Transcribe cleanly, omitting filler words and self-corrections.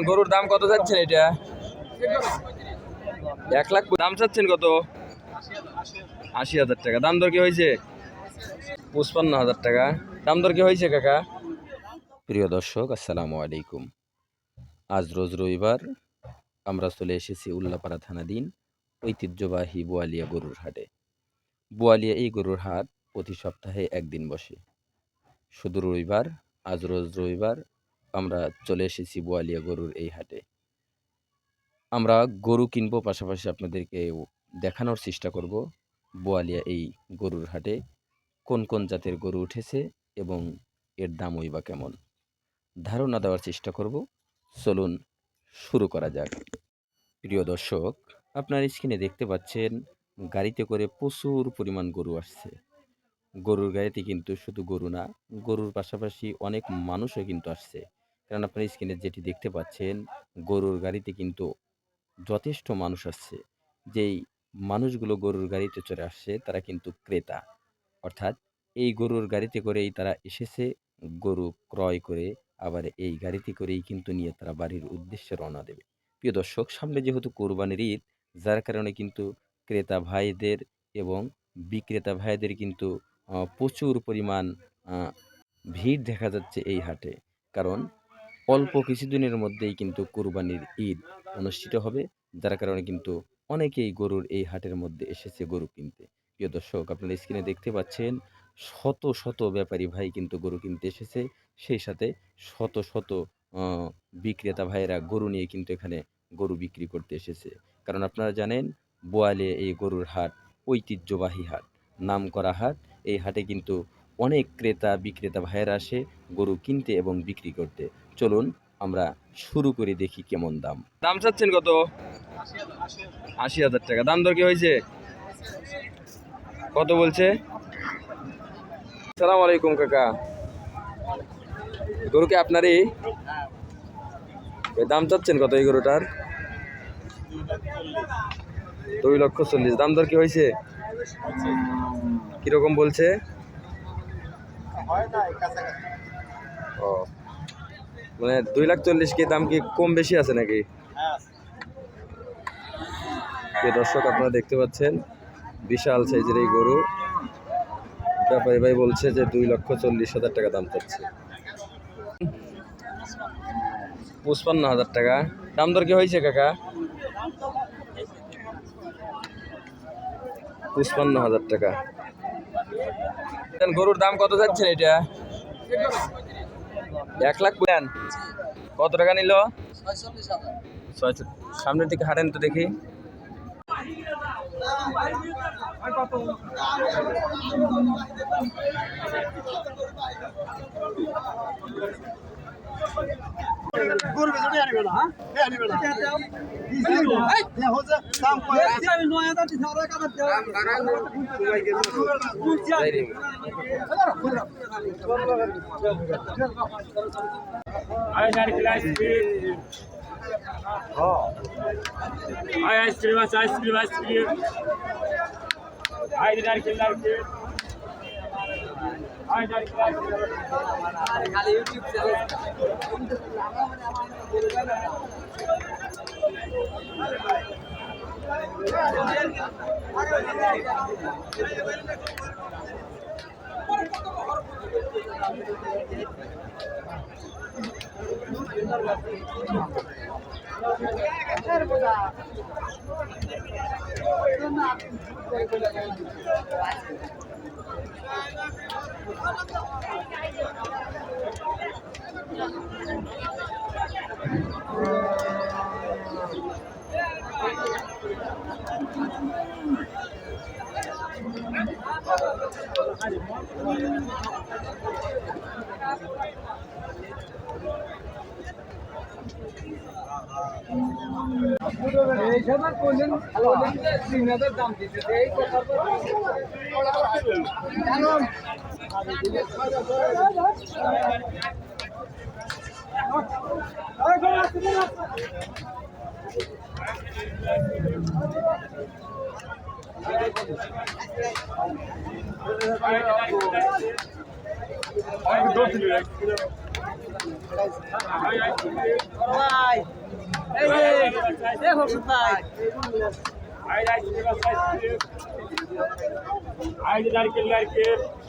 গরুর দাম কত চাচ্ছেন? এটা 1 লাখ দাম চাচ্ছেন কত? 80,000 টাকা। দাম দর কি হয়েছে? 55,000 টাকা দাম দর কি হয়েছে কাকা? প্রিয় দর্শক, আসসালামু আলাইকুম। আজ রোজ রবিবার, আমরা চলে এসেছি উল্লাপাড়া থানাধীন ঐতিহ্যবাহী বোয়ালিয়া গরুর হাটে। বোয়ালিয়া এই গরুর হাট প্রতি সপ্তাহে একদিন বসে। শুধু রবিবার, আজ রোজ রবিবার আমরা চলে এসেছি বোয়ালিয়া গরুর এই হাটে। আমরা গরু কিনবো, পাশাপাশি আপনাদেরকে দেখানোর চেষ্টা করব বোয়ালিয়া এই গরুর হাটে কোন কোন জাতের গরু উঠেছে এবং এর দামই বা কেমন, ধারণা দেওয়ার চেষ্টা করব। চলুন শুরু করা যাক। প্রিয় দর্শক, আপনার স্ক্রিনে দেখতে পাচ্ছেন গাড়িতে করে প্রচুর পরিমাণ গরু আসছে। গরুর গাড়িতে কিন্তু শুধু গরু না, গরুর পাশাপাশি অনেক মানুষও কিন্তু আসছে। কারণ আপনার স্ক্রিনে যেটি দেখতে পাচ্ছেন, গরুর গাড়িতে কিন্তু যথেষ্ট মানুষ আসছে। যেই মানুষগুলো গরুর গাড়িতে চড়ে আসছে তারা কিন্তু ক্রেতা, অর্থাৎ এই গরুর গাড়িতে করেই তারা এসেছে গরু ক্রয় করে, আবার এই গাড়িতে করেই কিন্তু নিয়ে তারা বাড়ির উদ্দেশ্যে রওনা দেবে। প্রিয় দর্শক, সামনে যেহেতু কোরবানির ঈদ, যার কারণে কিন্তু ক্রেতা ভাইদের এবং বিক্রেতা ভাইদের কিন্তু প্রচুর পরিমাণ ভিড় দেখা যাচ্ছে এই হাটে। কারণ অল্প কিছুদিনের মধ্যেই কিন্তু কোরবানির ঈদ অনুষ্ঠিত হবে, যার কারণে কিন্তু অনেকেই গরুর এই হাটের মধ্যে এসেছে গরু কিনতে। প্রিয় দর্শক, আপনারা স্ক্রিনে দেখতে পাচ্ছেন শত শত ব্যাপারী ভাই কিন্তু গরু কিনতে এসেছে, সেই সাথে শত শত বিক্রেতা ভাইয়েরা গরু নিয়ে কিন্তু এখানে গরু বিক্রি করতে এসেছে। কারণ আপনারা জানেন, বোয়ালিয়া এই গরুর হাট ঐতিহ্যবাহী হাট, নামকরা হাট। এই হাটে কিন্তু অনেক ক্রেতা বিক্রেতা ভাইয়েরা আসে গরু কিনতে এবং বিক্রি করতে। চলুন আমরা শুরু করে দেখি কেমন দাম। দাম চাচ্ছেন কত? 80,000 টাকা। দাম দর কি হয়েছে? কত বলছে? আসসালামু আলাইকুম কাকা। গরু কি আপনারই? দাম চাচ্ছেন কত এই গরুটার? 2,40,000। দাম দর কি হয়েছে? কিরকম বলছে? ও, মানে 2,40,000 কি দাম কি কম বেশি আছে নাকি? দর্শক, আপনারা দেখতে পাচ্ছেন বিশাল সাইজের এই গরু। ব্যাপারী ভাই বলছে যে 2,40,000 টাকা দাম চাচ্ছে। 55,000 টাকা। দাম দর কি হয়েছে কাকা? 55,000 টাকা। গরুর দাম কত যাচ্ছেন? এটা 1 লাখ দেন। কত টাকা নিল? 46,000। সামনের দিকে হাঁটেন তো দেখি। আইসক্রিম আছে, আইসক্রিম আইসক্রিম আই নারকেল নারকেল আই নারকেল খালি ইউটিউব চ্যানেল দাম দিতে এই কথা ভাই এই যে এ হোসেন ভাই নারকেল আইসক্রিম